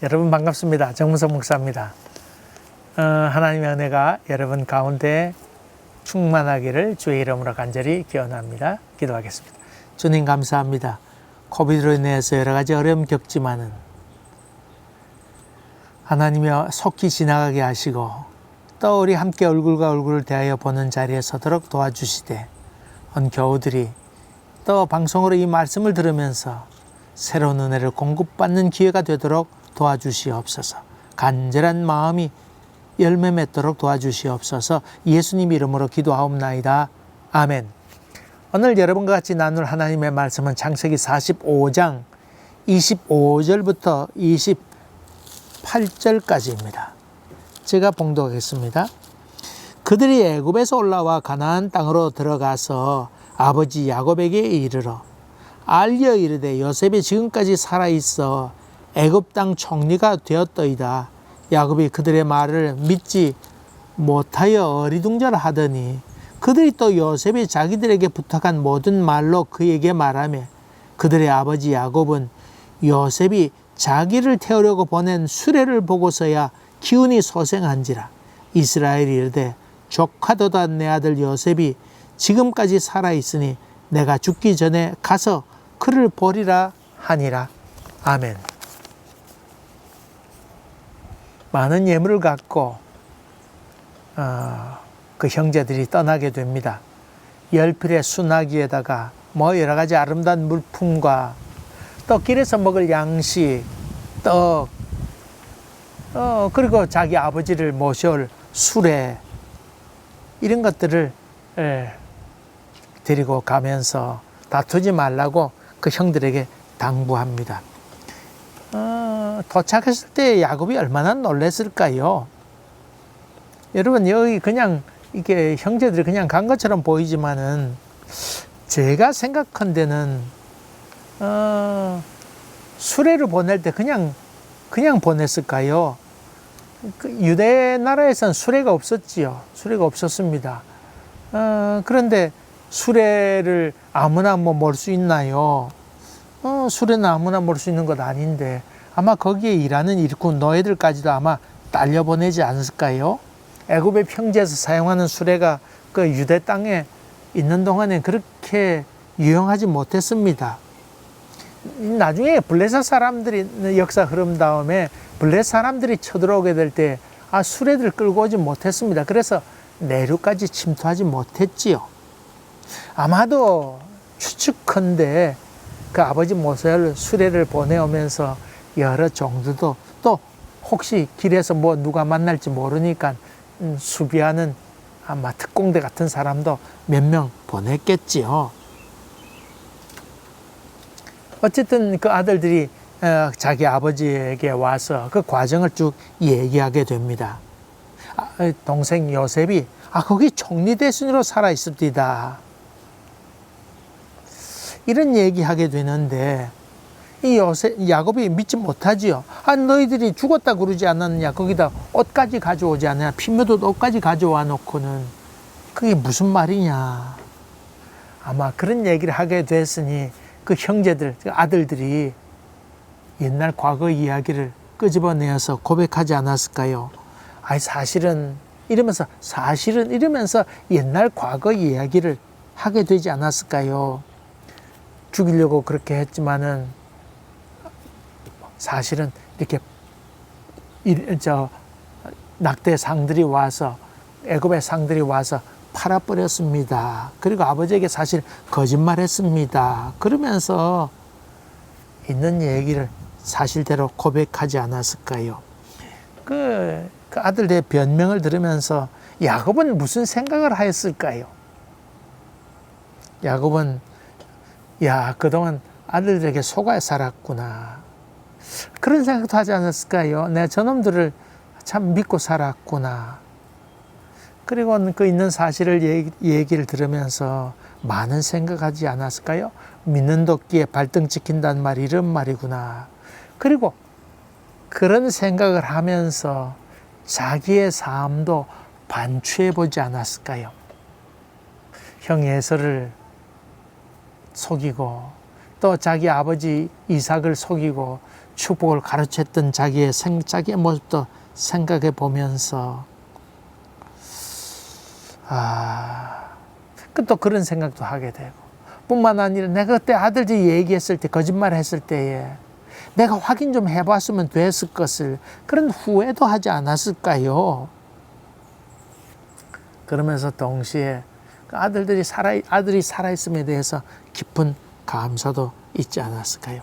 여러분 반갑습니다. 정무석 목사입니다. 하나님의 은혜가 여러분 가운데 충만하기를 주의 이름으로 간절히 기원합니다. 기도하겠습니다. 주님 감사합니다. 코비드로 인해서 여러 가지 어려움 겪지만은 하나님이 속히 지나가게 하시고 또 우리 함께 얼굴과 얼굴을 대하여 보는 자리에 서도록 도와주시되 온 교우들이 또 방송으로 이 말씀을 들으면서 새로운 은혜를 공급받는 기회가 되도록 도와주시옵소서. 간절한 마음이 열매 맺도록 도와주시옵소서. 예수님 이름으로 기도하옵나이다. 아멘. 오늘 여러분과 같이 나눌 하나님의 말씀은 창세기 45장 25절부터 28절까지입니다. 제가 봉독하겠습니다. 그들이 애굽에서 올라와 가나안 땅으로 들어가서 아버지 야곱에게 이르러 알려 이르되 요셉이 지금까지 살아있어 애굽 땅 총리가 되었더이다. 야곱이 그들의 말을 믿지 못하여 어리둥절하더니 그들이 또 요셉이 자기들에게 부탁한 모든 말로 그에게 말하며 그들의 아버지 야곱은 요셉이 자기를 태우려고 보낸 수레를 보고서야 기운이 소생한지라. 이스라엘이 이르되 조카도다 내 아들 요셉이 지금까지 살아있으니 내가 죽기 전에 가서 그를 보리라 하니라. 아멘. 많은 예물을 갖고 그 형제들이 떠나게 됩니다. 열필의 수나기에다가 여러 가지 아름다운 물품과 또 길에서 먹을 양식, 떡, 그리고 자기 아버지를 모셔올 수레, 이런 것들을 데리고 가면서 다투지 말라고 그 형들에게 당부합니다. 도착했을 때 야곱이 얼마나 놀랐을까요? 여러분, 여기 그냥 이게 형제들이 그냥 간 것처럼 보이지만은 제가 생각한 데는 수레를 보낼 때 그냥 보냈을까요? 그 유대 나라에선 수레가 없었지요. 수레가 없었습니다. 그런데 수레를 아무나 몰 수 있나요? 수레는 아무나 몰 수 있는 것 아닌데 아마 거기에 일하는 일꾼 노예들까지도 아마 딸려보내지 않았을까요? 애굽의 평지에서 사용하는 수레가 그 유대 땅에 있는 동안에 그렇게 유용하지 못했습니다. 나중에 블레셋 사람들이 역사 흐름 다음에 블레셋 사람들이 쳐들어오게 될 때 수레들 끌고 오지 못했습니다. 그래서 내륙까지 침투하지 못했지요. 아마도 추측컨대 그 아버지 모세를 수레를 보내오면서 여러 종들도 또 혹시 길에서 누가 만날지 모르니까 수비하는 아마 특공대 같은 사람도 몇 명 보냈겠지요. 어쨌든 그 아들들이 자기 아버지에게 와서 그 과정을 쭉 얘기하게 됩니다. 동생 요셉이 거기 총리 대신으로 살아있습니다. 이런 얘기하게 되는데 이 야곱이 믿지 못하지요. 너희들이 죽었다 그러지 않았느냐, 거기다 옷까지 가져오지 않느냐, 피묻은 옷까지 가져와 놓고는 그게 무슨 말이냐. 아마 그런 얘기를 하게 됐으니 그 형제들, 그 아들들이 옛날 과거 이야기를 끄집어내어서 고백하지 않았을까요? 사실은 이러면서 옛날 과거 이야기를 하게 되지 않았을까요? 죽이려고 그렇게 했지만은 사실은 이렇게 낙대 상들이 와서, 애굽의 상들이 와서 팔아버렸습니다. 그리고 아버지에게 사실 거짓말했습니다. 그러면서 있는 얘기를 사실대로 고백하지 않았을까요? 그 아들의 변명을 들으면서 야곱은 무슨 생각을 하였을까요? 야곱은 그동안 아들들에게 속아 살았구나, 그런 생각도 하지 않았을까요? 내가 저놈들을 참 믿고 살았구나. 그리고 그 있는 사실을 얘기를 들으면서 많은 생각하지 않았을까요? 믿는 도끼에 발등 찍힌다는 말이 이런 말이구나. 그리고 그런 생각을 하면서 자기의 삶도 반추해보지 않았을까요? 형 에서를 속이고 또 자기 아버지 이삭을 속이고 축복을 가르쳤던 자기의 모습도 생각해 보면서 또 그런 생각도 하게 되고, 뿐만 아니라 내가 그때 아들들이 얘기했을 때, 거짓말했을 때에 내가 확인 좀 해봤으면 됐을 것을, 그런 후회도 하지 않았을까요? 그러면서 동시에 아들이 살아있음에 대해서 깊은 감사도 있지 않았을까요?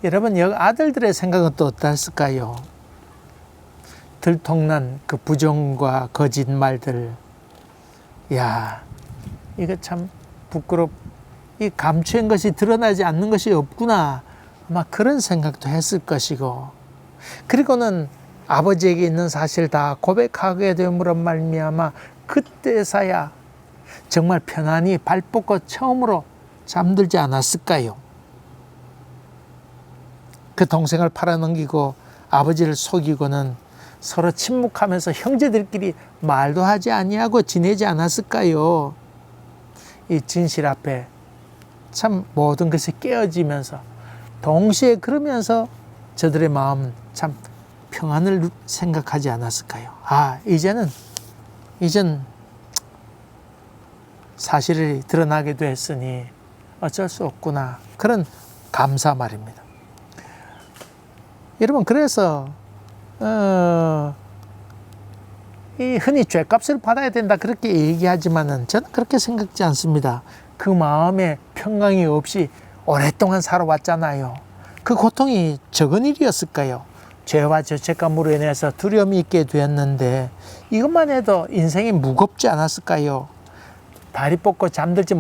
여러분, 아들들의 생각은 또 어땠을까요? 들통난 그 부정과 거짓말들, 이거 참 이 감추인 것이 드러나지 않는 것이 없구나, 아마 그런 생각도 했을 것이고, 그리고는 아버지에게 있는 사실 다 고백하게 됨으로 말미암아 그때서야 정말 편안히 발 뻗고 처음으로 잠들지 않았을까요? 그 동생을 팔아넘기고 아버지를 속이고는 서로 침묵하면서 형제들끼리 말도 하지 아니하고 지내지 않았을까요? 이 진실 앞에 참 모든 것이 깨어지면서 동시에 그러면서 저들의 마음 참 평안을 생각하지 않았을까요? 이젠 사실이 드러나게 됐으니 어쩔 수 없구나, 그런 감사 말입니다. 여러분, 그래서 이 흔히 죗값을 받아야 된다 그렇게 얘기하지만은 저는 그렇게 생각지 않습니다. 그 마음에 평강이 없이 오랫동안 살아왔잖아요. 그 고통이 적은 일이었을까요? 죄와 죄책감으로 인해서 두려움이 있게 되었는데 이것만 해도 인생이 무겁지 않았을까요? 다리 뻗고 잠들지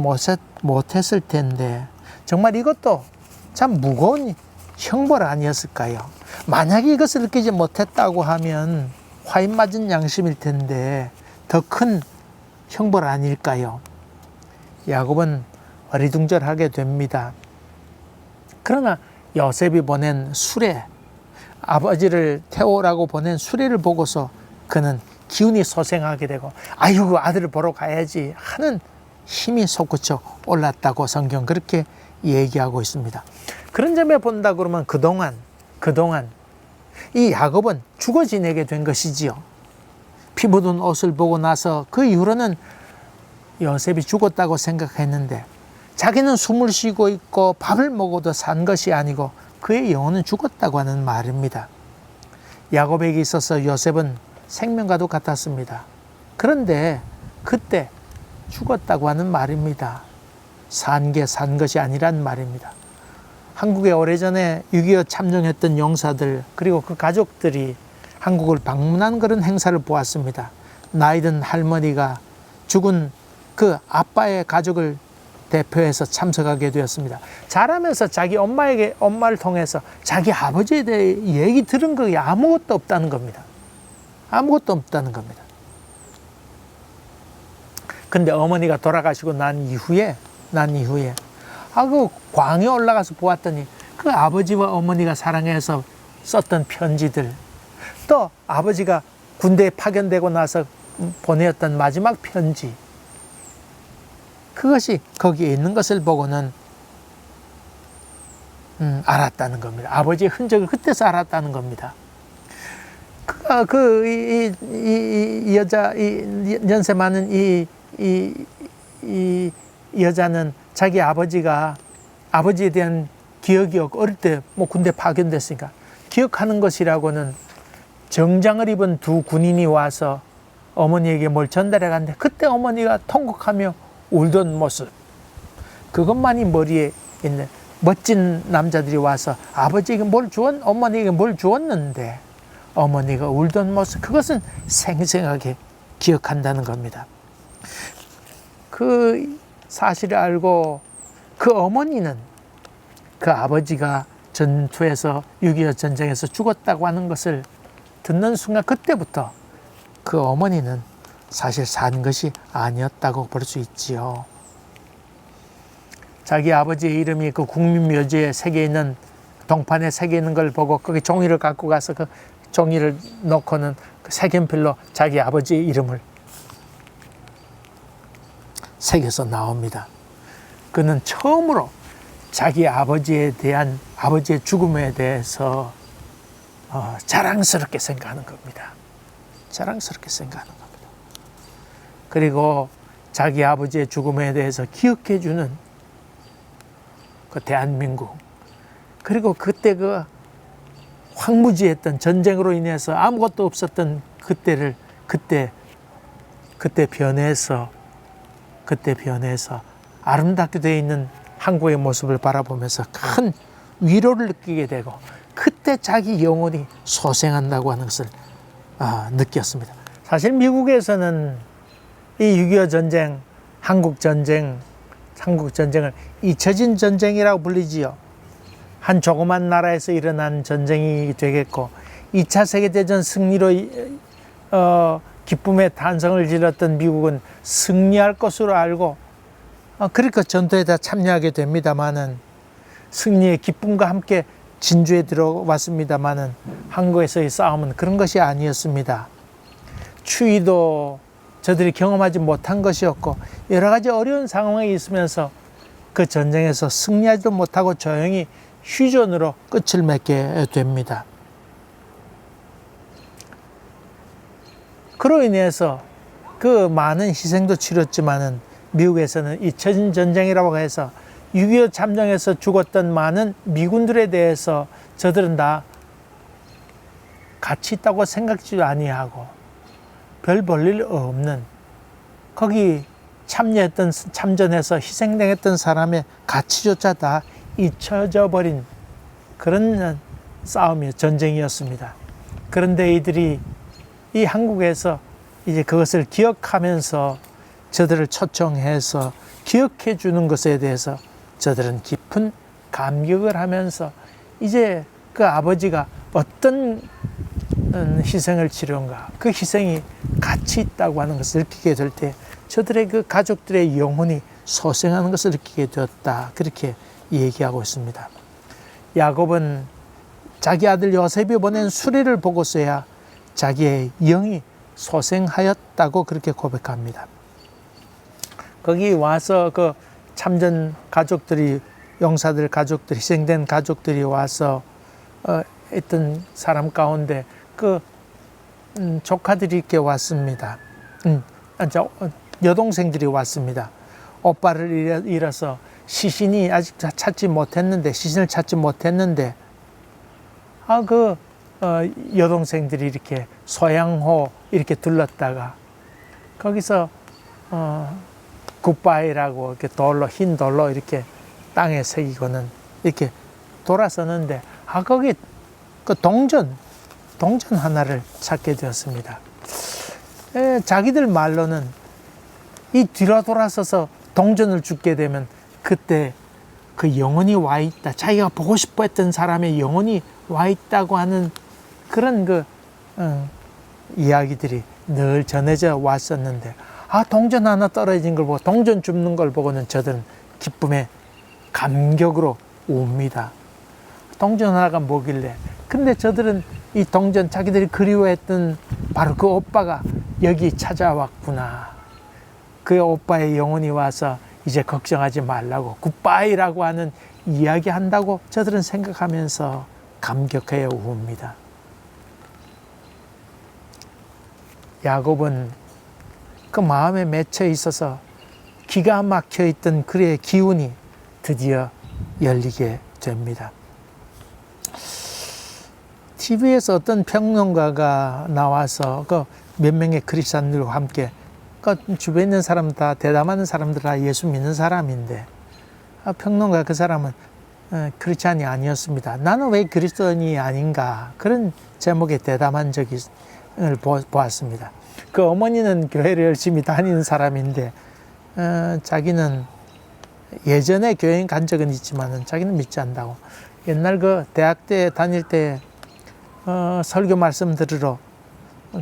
못했을 텐데 정말 이것도 참 무거운 형벌 아니었을까요? 만약에 이것을 느끼지 못했다고 하면 화인 맞은 양심일 텐데 더 큰 형벌 아닐까요? 야곱은 어리둥절하게 됩니다. 그러나 요셉이 보낸 수레, 아버지를 태우라고 보낸 수레를 보고서 그는 기운이 솟생하게 되고 아이고 아들을 보러 가야지 하는 힘이 솟구쳐 올랐다고 성경 그렇게 얘기하고 있습니다. 그런 점에 본다 그러면 그동안 이 야곱은 죽어 지내게 된 것이지요. 피 묻은 옷을 보고 나서 그 이후로는 요셉이 죽었다고 생각했는데 자기는 숨을 쉬고 있고 밥을 먹어도 산 것이 아니고 그의 영혼은 죽었다고 하는 말입니다. 야곱에게 있어서 요셉은 생명과도 같았습니다. 그런데 그때 죽었다고 하는 말입니다. 산 것이 아니란 말입니다. 한국에 오래전에 6.25 참전했던 용사들 그리고 그 가족들이 한국을 방문한 그런 행사를 보았습니다. 나이든 할머니가 죽은 그 아빠의 가족을 대표해서 참석하게 되었습니다. 자라면서 자기 엄마를 통해서 자기 아버지에 대해 얘기 들은 게 아무것도 없다는 겁니다. 아무것도 없다는 겁니다. 근데 어머니가 돌아가시고 난 이후에 그 광에 올라가서 보았더니 그 아버지와 어머니가 사랑해서 썼던 편지들, 또 아버지가 군대에 파견되고 나서 보내었던 마지막 편지, 그것이 거기에 있는 것을 보고는 알았다는 겁니다. 아버지의 흔적을 그때서 알았다는 겁니다. 이 여자, 이 연세 많은 이 여자는 자기 아버지에 대한 기억이 없고 어릴 때 군대 파견됐으니까 기억하는 것이라고는 정장을 입은 두 군인이 와서 어머니에게 뭘 전달해 갔는데 그때 어머니가 통곡하며 울던 모습, 그것만이 머리에 있는 멋진 남자들이 와서 아버지에게 어머니에게 뭘 주었는데 어머니가 울던 모습, 그것은 생생하게 기억한다는 겁니다. 그 사실을 알고 그 어머니는 그 아버지가 전투에서 6.25 전쟁에서 죽었다고 하는 것을 듣는 순간 그때부터 그 어머니는 사실 산 것이 아니었다고 볼 수 있지요. 자기 아버지의 이름이 그 국민묘지에 새겨 있는 동판에 새겨 있는 걸 보고 거기 종이를 갖고 가서 그 종이를 놓고는 그 색연필로 자기 아버지의 이름을 새겨서 나옵니다. 그는 처음으로 자기 아버지에 대한 아버지의 죽음에 대해서 자랑스럽게 생각하는 겁니다. 자랑스럽게 생각하는 겁니다. 그리고 자기 아버지의 죽음에 대해서 기억해 주는 그 대한민국, 그리고 그때 그 황무지했던 전쟁으로 인해서 아무것도 없었던 그때를 그때 변해서 아름답게 되어 있는 한국의 모습을 바라보면서 큰 위로를 느끼게 되고, 그때 자기 영혼이 소생한다고 하는 것을 느꼈습니다. 사실 미국에서는 이 6.25 전쟁, 한국 전쟁을 잊혀진 전쟁이라고 불리지요. 한 조그만 나라에서 일어난 전쟁이 되겠고, 2차 세계대전 승리로 기쁨의 탄성을 질렀던 미국은 승리할 것으로 알고 그러니까 전투에 다 참여하게 됩니다마는, 승리의 기쁨과 함께 진주에 들어왔습니다마는, 한국에서의 싸움은 그런 것이 아니었습니다. 추위도 저들이 경험하지 못한 것이었고, 여러 가지 어려운 상황에 있으면서 그 전쟁에서 승리하지도 못하고 조용히 휴전으로 끝을 맺게 됩니다. 그로 인해서 그 많은 희생도 치렀지만은, 미국에서는 잊혀진 전쟁이라고 해서 6.25 참전에서 죽었던 많은 미군들에 대해서 저들은 다 가치 있다고 생각지도 아니하고, 별 볼일 없는, 거기 참전해서 희생당했던 사람의 가치조차 다 잊혀져 버린 그런 전쟁이었습니다. 그런데 이들이 이 한국에서 이제 그것을 기억하면서 저들을 초청해서 기억해 주는 것에 대해서 저들은 깊은 감격을 하면서, 이제 그 아버지가 어떤 희생을 치른가, 그 희생이 가치 있다고 하는 것을 느끼게 될 때 저들의 그 가족들의 영혼이 소생하는 것을 느끼게 되었다, 그렇게 얘기하고 있습니다. 야곱은 자기 아들 요셉이 보낸 수레를 보고서야 자기의 영이 소생하였다고 그렇게 고백합니다. 거기 와서 그 참전 가족들이, 용사들 가족들이, 희생된 가족들이 와서 있던 사람 가운데 그 조카들이 이렇게 왔습니다. 여동생들이 왔습니다. 오빠를 잃어서 시신을 찾지 못했는데 여동생들이 이렇게 소양호 이렇게 둘렀다가 거기서 굿바이라고 이렇게 흰 돌로 이렇게 땅에 새기고는 이렇게 돌아서는데, 거기 그 동전 하나를 찾게 되었습니다. 자기들 말로는 이 뒤로 돌아서서 동전을 줍게 되면 그때 그 영혼이 와 있다, 자기가 보고 싶어 했던 사람의 영혼이 와 있다고 하는 그런 이야기들이 늘 전해져 왔었는데, 동전 하나 떨어진 걸 보고, 동전 줍는 걸 보고는 저들은 기쁨의 감격으로 웁니다. 동전 하나가 뭐길래. 근데 저들은 이 동전, 자기들이 그리워했던 바로 그 오빠가 여기 찾아왔구나, 그 오빠의 영혼이 와서 이제 걱정하지 말라고 굿바이라고 하는 이야기 한다고 저들은 생각하면서 감격하여 웁니다. 야곱은 그 마음에 맺혀 있어서 기가 막혀 있던 그의 기운이 드디어 열리게 됩니다. TV에서 어떤 평론가가 나와서 그 몇 명의 크리스찬들과 함께, 그 주변에 있는 사람 다 대담한 사람들 다 예수 믿는 사람인데, 평론가 그 사람은 크리스찬이 아니었습니다. 나는 왜 그리스도인이 아닌가, 그런 제목의 대담한 적을 보았습니다. 그 어머니는 교회를 열심히 다니는 사람인데 자기는 예전에 교회 간 적은 있지만은 자기는 믿지 않는다고. 옛날 그 대학 때 다닐 때 설교 말씀 들으러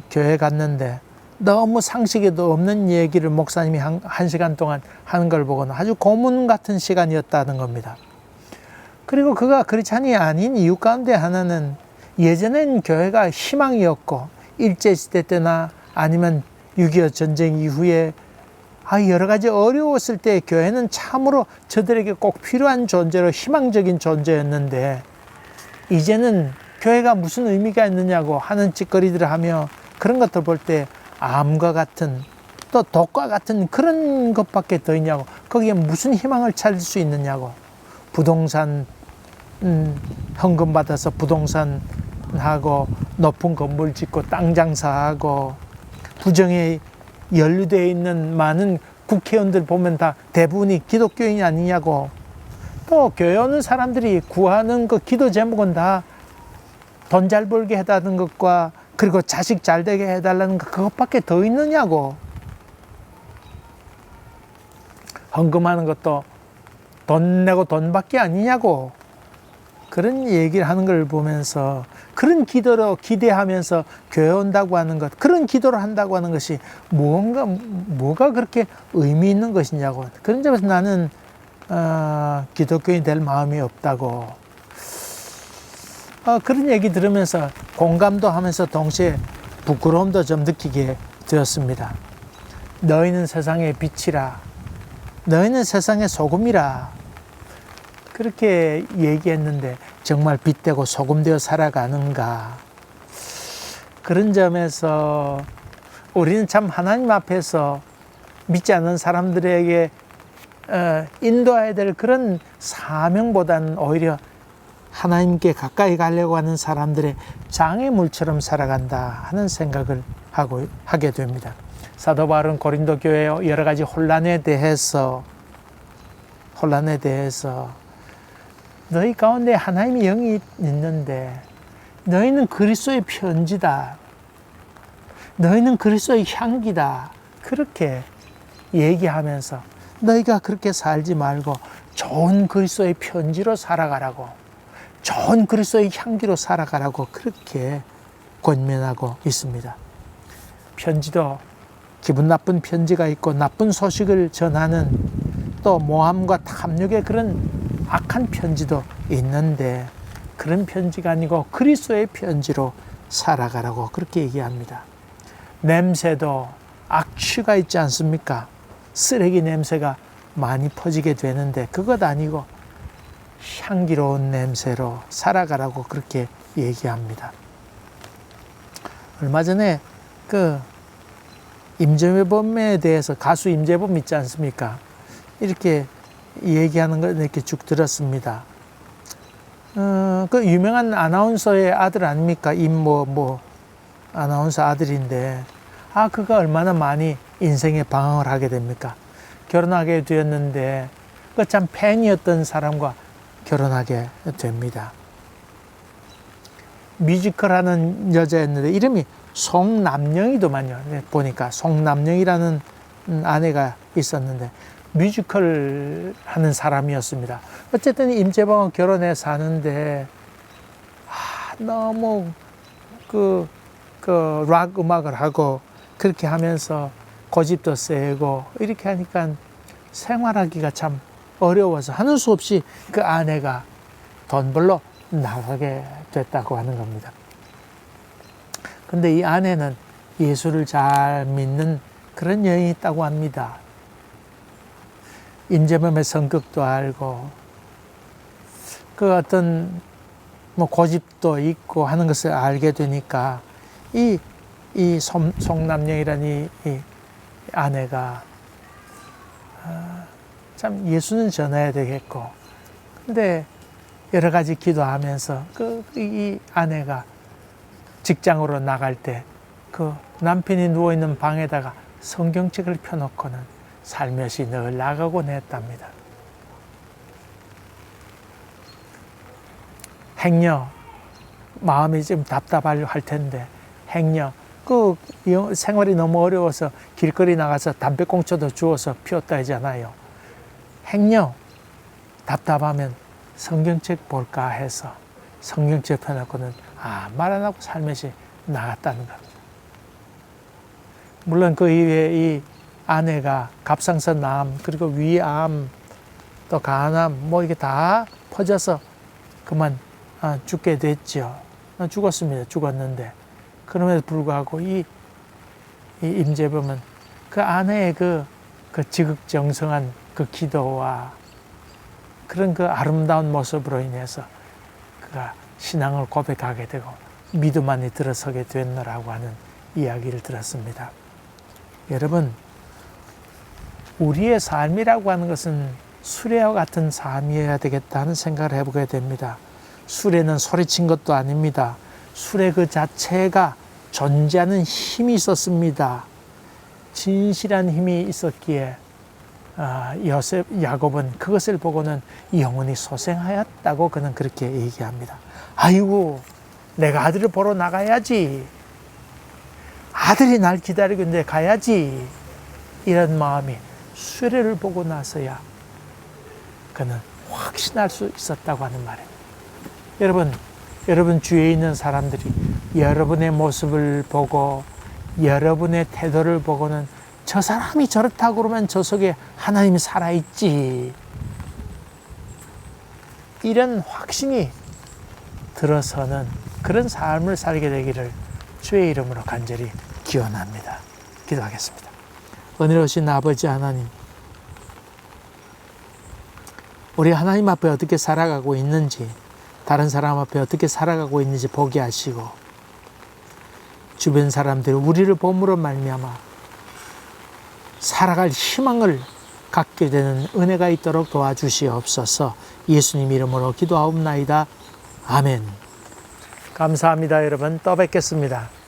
교회 갔는데 너무 상식에도 없는 얘기를 목사님이 한 시간 동안 하는 걸 보고는 아주 고문 같은 시간이었다는 겁니다. 그리고 그가 크리스찬이 아닌 이유 가운데 하나는, 예전엔 교회가 희망이었고, 일제시대 때나 아니면 6.25 전쟁 이후에 여러 가지 어려웠을 때 교회는 참으로 저들에게 꼭 필요한 존재로 희망적인 존재였는데, 이제는 교회가 무슨 의미가 있느냐고 하는 짓거리들을 하며 그런 것들 볼 때 암과 같은, 또 독과 같은 그런 것밖에 더 있냐고, 거기에 무슨 희망을 찾을 수 있느냐고. 부동산, 현금 받아서 부동산 하고 높은 건물 짓고 땅 장사하고, 부정에 연루되어 있는 많은 국회의원들 보면 다 대부분이 기독교인이 아니냐고. 또 교회 오는 사람들이 구하는 그 기도 제목은 다 돈 잘 벌게 해달라는 것과, 그리고 자식 잘 되게 해달라는 것, 그것밖에 더 있느냐고. 헌금하는 것도 돈 내고 돈 받기 아니냐고. 그런 얘기를 하는 걸 보면서, 그런 기도로 기대하면서 교회 온다고 하는 것, 그런 기도를 한다고 하는 것이 뭐가 그렇게 의미 있는 것이냐고. 그런 점에서 나는 기독교인이 될 마음이 없다고. 그런 얘기 들으면서 공감도 하면서 동시에 부끄러움도 좀 느끼게 되었습니다. 너희는 세상의 빛이라, 너희는 세상의 소금이라, 그렇게 얘기했는데 정말 빛되고 소금되어 살아가는가. 그런 점에서 우리는 참 하나님 앞에서 믿지 않는 사람들에게 인도해야 될 그런 사명보다는 오히려 하나님께 가까이 가려고 하는 사람들의 장애물처럼 살아간다 하는 생각을 하게 됩니다. 사도 바울은 고린도 교회의 여러 가지 혼란에 대해서 너희 가운데 하나님의 영이 있는데 너희는 그리스도의 편지다, 너희는 그리스도의 향기다, 그렇게 얘기하면서 너희가 그렇게 살지 말고 좋은 그리스도의 편지로 살아가라고, 좋은 그리스도의 향기로 살아가라고 그렇게 권면하고 있습니다. 편지도 기분 나쁜 편지가 있고, 나쁜 소식을 전하는 또 모함과 탐욕의 그런 악한 편지도 있는데, 그런 편지가 아니고 그리스도의 편지로 살아가라고 그렇게 얘기합니다. 냄새도 악취가 있지 않습니까? 쓰레기 냄새가 많이 퍼지게 되는데 그것 아니고 향기로운 냄새로 살아가라고 그렇게 얘기합니다. 얼마 전에 임재범에 대해서, 가수 임재범 있지 않습니까? 이렇게 얘기하는 걸 이렇게 쭉 들었습니다. 그 유명한 아나운서의 아들 아닙니까? 아나운서 아들인데, 그가 얼마나 많이 인생에 방황을 하게 됩니까? 결혼하게 되었는데, 그 참 팬이었던 사람과 결혼하게 됩니다. 뮤지컬 하는 여자였는데, 이름이 송남영이더만요. 보니까 송남영이라는 아내가 있었는데, 뮤지컬 하는 사람이었습니다. 어쨌든 임재범은 결혼해 사는데, 너무 락 음악을 하고 그렇게 하면서 고집도 세고 이렇게 하니까 생활하기가 참 어려워서 하는 수 없이 그 아내가 돈 벌러 나가게 됐다고 하는 겁니다. 근데 이 아내는 예수를 잘 믿는 그런 여인이 있다고 합니다. 임재범의 성격도 알고, 그 어떤 고집도 있고 하는 것을 알게 되니까 이 송남영이라는 이 아내가 참 예수는 전해야 되겠고, 근데 여러 가지 기도하면서 이 아내가 직장으로 나갈 때 그 남편이 누워있는 방에다가 성경책을 펴놓고는 살며시 늘 나가곤 했답니다. 행여 마음이 좀 답답할 텐데, 행여 생활이 너무 어려워서 길거리 나가서 담배꽁초도 주워서 피웠다 하잖아요. 행여 답답하면 성경책 볼까 해서 성경책 펴놓고는 말 안 하고 살며시 나갔다는 겁니다. 물론 그 이후에 이 아내가 갑상선암, 그리고 위암, 또 간암, 이게 다 퍼져서 그만 죽게 됐죠. 죽었습니다. 죽었는데, 그럼에도 불구하고 이 임재범은 그 아내의 그 지극정성한 그 기도와 그런 그 아름다운 모습으로 인해서 그가 신앙을 고백하게 되고 믿음 안에 들어서게 됐노라고 하는 이야기를 들었습니다. 여러분, 우리의 삶이라고 하는 것은 수레와 같은 삶이어야 되겠다는 생각을 해보게 됩니다. 수레는 소리친 것도 아닙니다. 수레 그 자체가 존재하는 힘이 있었습니다. 진실한 힘이 있었기에 야곱은 그것을 보고는 영원히 소생하였다고 그는 그렇게 얘기합니다. 아이고, 내가 아들을 보러 나가야지. 아들이 날 기다리고 있는데 가야지. 이런 마음이 수레를 보고 나서야 그는 확신할 수 있었다고 하는 말입니다. 여러분 주위에 있는 사람들이 여러분의 모습을 보고 여러분의 태도를 보고는 저 사람이 저렇다고 그러면 저 속에 하나님이 살아있지. 이런 확신이 들어서는 그런 삶을 살게 되기를 주의 이름으로 간절히 기원합니다. 기도하겠습니다. 은혜로우신 아버지 하나님, 우리 하나님 앞에 어떻게 살아가고 있는지, 다른 사람 앞에 어떻게 살아가고 있는지 보게 하시고, 주변 사람들이 우리를 봄으로 말미암아 살아갈 희망을 갖게 되는 은혜가 있도록 도와주시옵소서. 예수님 이름으로 기도하옵나이다. 아멘. 감사합니다. 여러분, 또 뵙겠습니다.